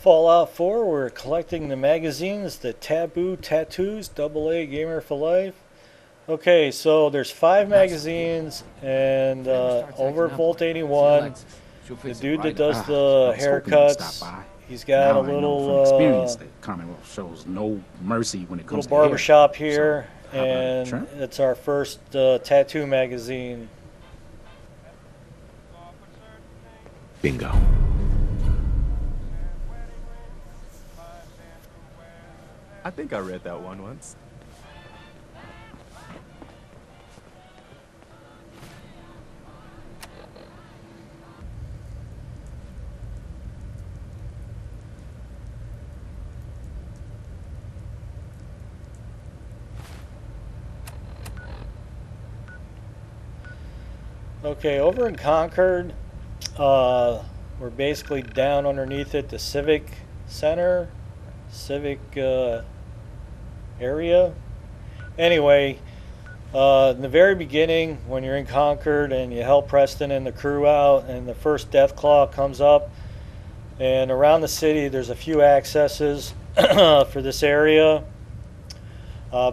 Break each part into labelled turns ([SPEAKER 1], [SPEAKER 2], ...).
[SPEAKER 1] Fallout 4, we're collecting the magazines, the Taboo Tattoos, AA Gamer for Life. Okay, so there's 5 magazines, and over at Volt 81, the dude that does the haircuts, he's got a
[SPEAKER 2] Now I know from experience
[SPEAKER 1] little
[SPEAKER 2] that Commonwealth shows no mercy when it
[SPEAKER 1] little
[SPEAKER 2] comes to
[SPEAKER 1] barber
[SPEAKER 2] hair.
[SPEAKER 1] shop
[SPEAKER 2] So,
[SPEAKER 1] here,
[SPEAKER 2] how about a
[SPEAKER 1] and
[SPEAKER 2] trim?
[SPEAKER 1] it's our first tattoo magazine.
[SPEAKER 2] Bingo.
[SPEAKER 3] I think I read that one once.
[SPEAKER 1] Okay, over in Concord, we're basically down underneath it, the Civic Center, Civic area. Anyway, in the very beginning, when you're in Concord and you help Preston and the crew out, and the first Death Claw comes up, and around the city, there's a few accesses for this area.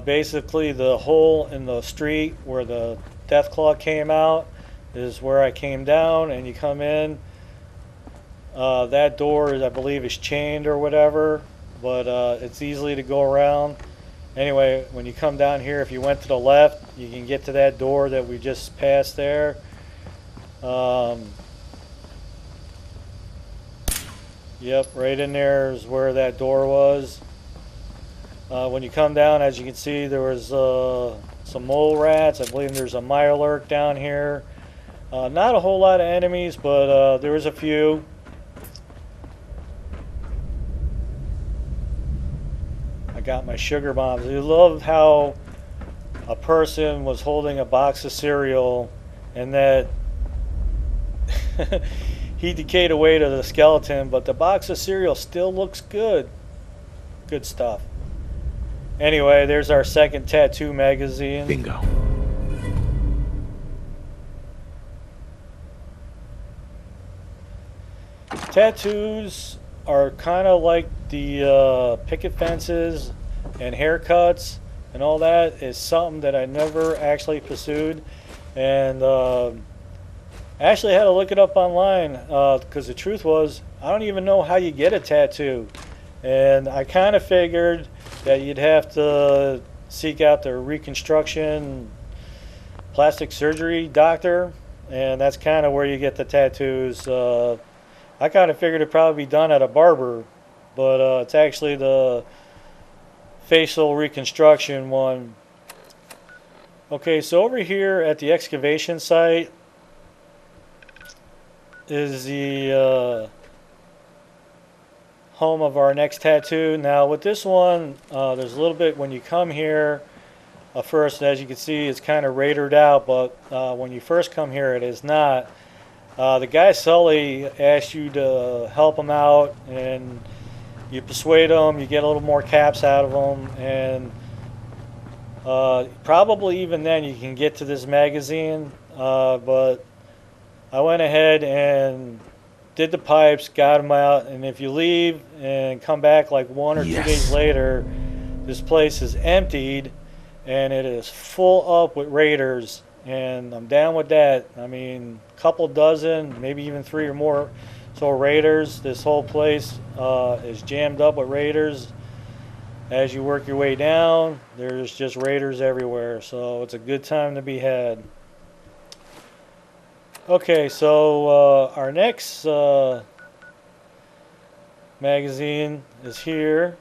[SPEAKER 1] Basically, the hole in the street where the Death Claw came out is where I came down, and you come in. That door, I believe, is chained or whatever, but it's easily to go around. Anyway, when you come down here, if you went to the left, you can get to that door that we just passed there. Yep, right in there is where that door was. When you come down, as you can see, there was some mole rats. I believe there's a mirelurk down here. Not a whole lot of enemies, but there was a few. I got my sugar bombs. I love how a person was holding a box of cereal and that he decayed away to the skeleton, but the box of cereal still looks good. Good stuff. Anyway, there's our second tattoo magazine.
[SPEAKER 2] Bingo.
[SPEAKER 1] Tattoos are kind of like the picket fences and haircuts and all that is something that I never actually pursued, and actually had to look it up online because the truth was I don't even know how you get a tattoo, and I kind of figured that you'd have to seek out the reconstruction plastic surgery doctor, and that's kind of where you get the tattoos. I kind of figured it'd probably be done at a barber, but it's actually the facial reconstruction one. Okay, so over here at the excavation site is the home of our next tattoo. Now with this one, there's a little bit when you come here. First, as you can see, it's kind of radored out, but when you first come here, it is not. The guy Sully asked you to help him out, and you persuade him, you get a little more caps out of him, and probably even then you can get to this magazine, but I went ahead and did the pipes, got them out, and if you leave and come back like 1 or 2 days later, this place is emptied, and it is full up with raiders. And I'm down with that. I mean, a couple dozen, maybe even 3 or more. So raiders, this whole place is jammed up with raiders. As you work your way down, there's just raiders everywhere. So it's a good time to be had. Okay, so our next magazine is here.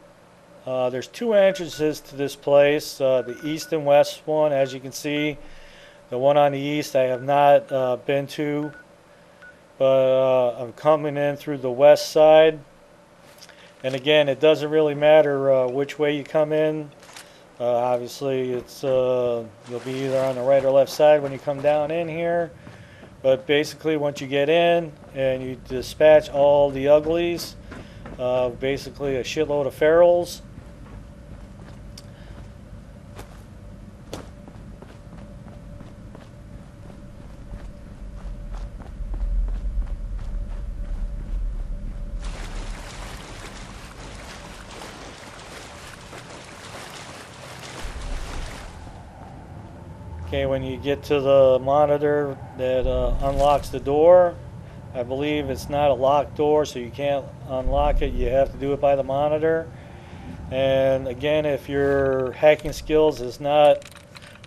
[SPEAKER 1] There's 2 entrances to this place, the east and west one, as you can see. The one on the east I have not been to, but I'm coming in through the west side. And again, it doesn't really matter which way you come in. Obviously, it's you'll be either on the right or left side when you come down in here. But basically, once you get in and you dispatch all the uglies, basically a shitload of ferals. Okay, when you get to the monitor that unlocks the door, I believe it's not a locked door, so you can't unlock it. You have to do it by the monitor. And again, if your hacking skills is not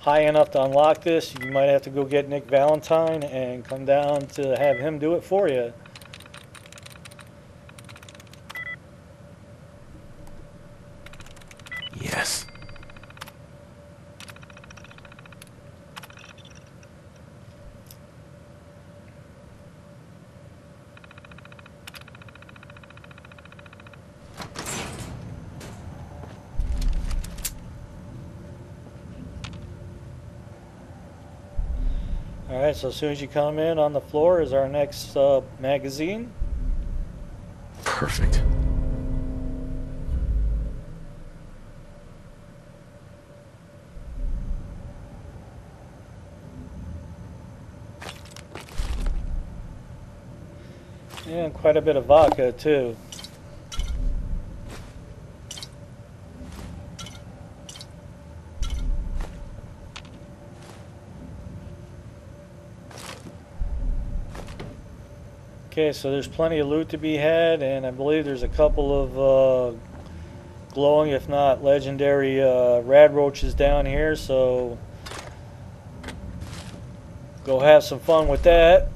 [SPEAKER 1] high enough to unlock this, you might have to go get Nick Valentine and come down to have him do it for you.
[SPEAKER 2] Yes.
[SPEAKER 1] Alright, so as soon as you come in on the floor is our next magazine.
[SPEAKER 2] Perfect.
[SPEAKER 1] And quite a bit of vodka too. Okay, so there's plenty of loot to be had, and I believe there's a couple of glowing, if not legendary, rad roaches down here, so go have some fun with that.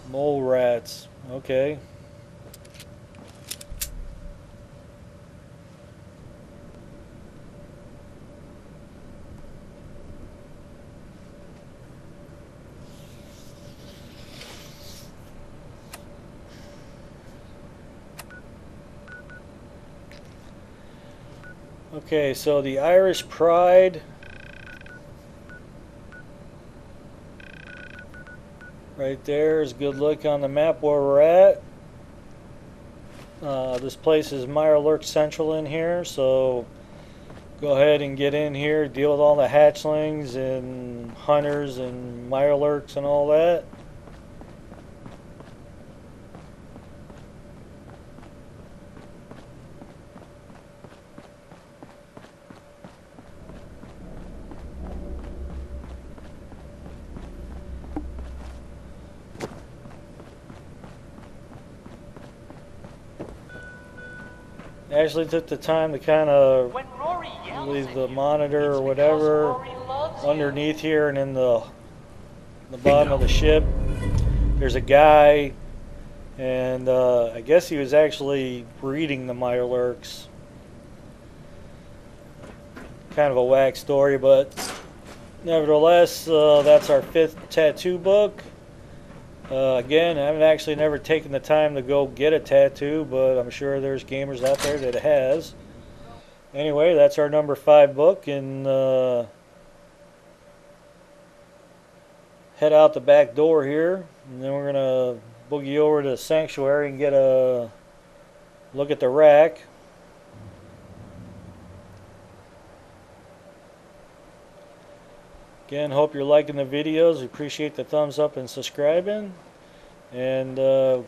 [SPEAKER 1] Mole rats. Okay. Okay, so the Irish Pride. Right there is a good look on the map where we're at. This place is Mirelurk Central in here, so go ahead and get in here, deal with all the hatchlings and hunters and Mirelurks and all that. I actually took the time to kind of leave the monitor or whatever underneath here, and in the bottom of the ship there's a guy, and I guess he was actually breeding the Mirelurks. Kind of a whack story, but nevertheless, that's our 5th tattoo book. Again, I've actually never taken the time to go get a tattoo, but I'm sure there's gamers out there that has. Anyway, that's our number 5 book, and head out the back door here, and then we're going to boogie over to Sanctuary and get a look at the rack. Again, hope you're liking the videos. We appreciate the thumbs up and subscribing. And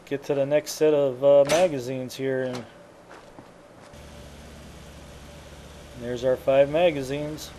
[SPEAKER 1] get to the next set of magazines here. And there's our 5 magazines.